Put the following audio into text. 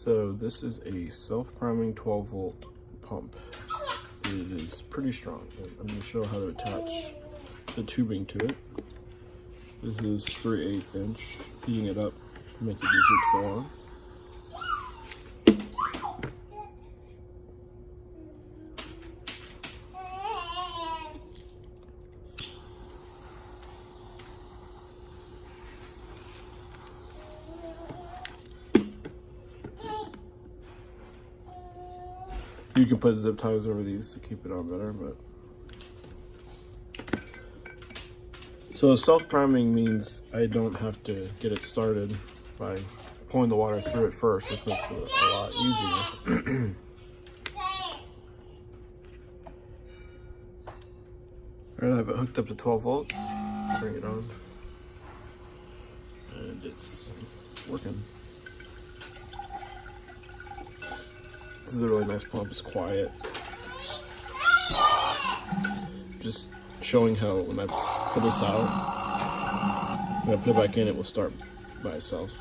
So this is a self-priming 12-volt pump. It is pretty strong. I'm going to show how to attach the tubing to it. This is 3/8 inch. Heating it up to make it easier to go on. You can put zip ties over these to keep it on better, but so self-priming means I don't have to get it started by pulling the water through it first, which makes it a lot easier. Alright, I have it hooked up to 12 volts. Bring it on. And it's working. This is a really nice pump. It's quiet. Just showing how when I pull this out, when I put it back in, it will start by itself.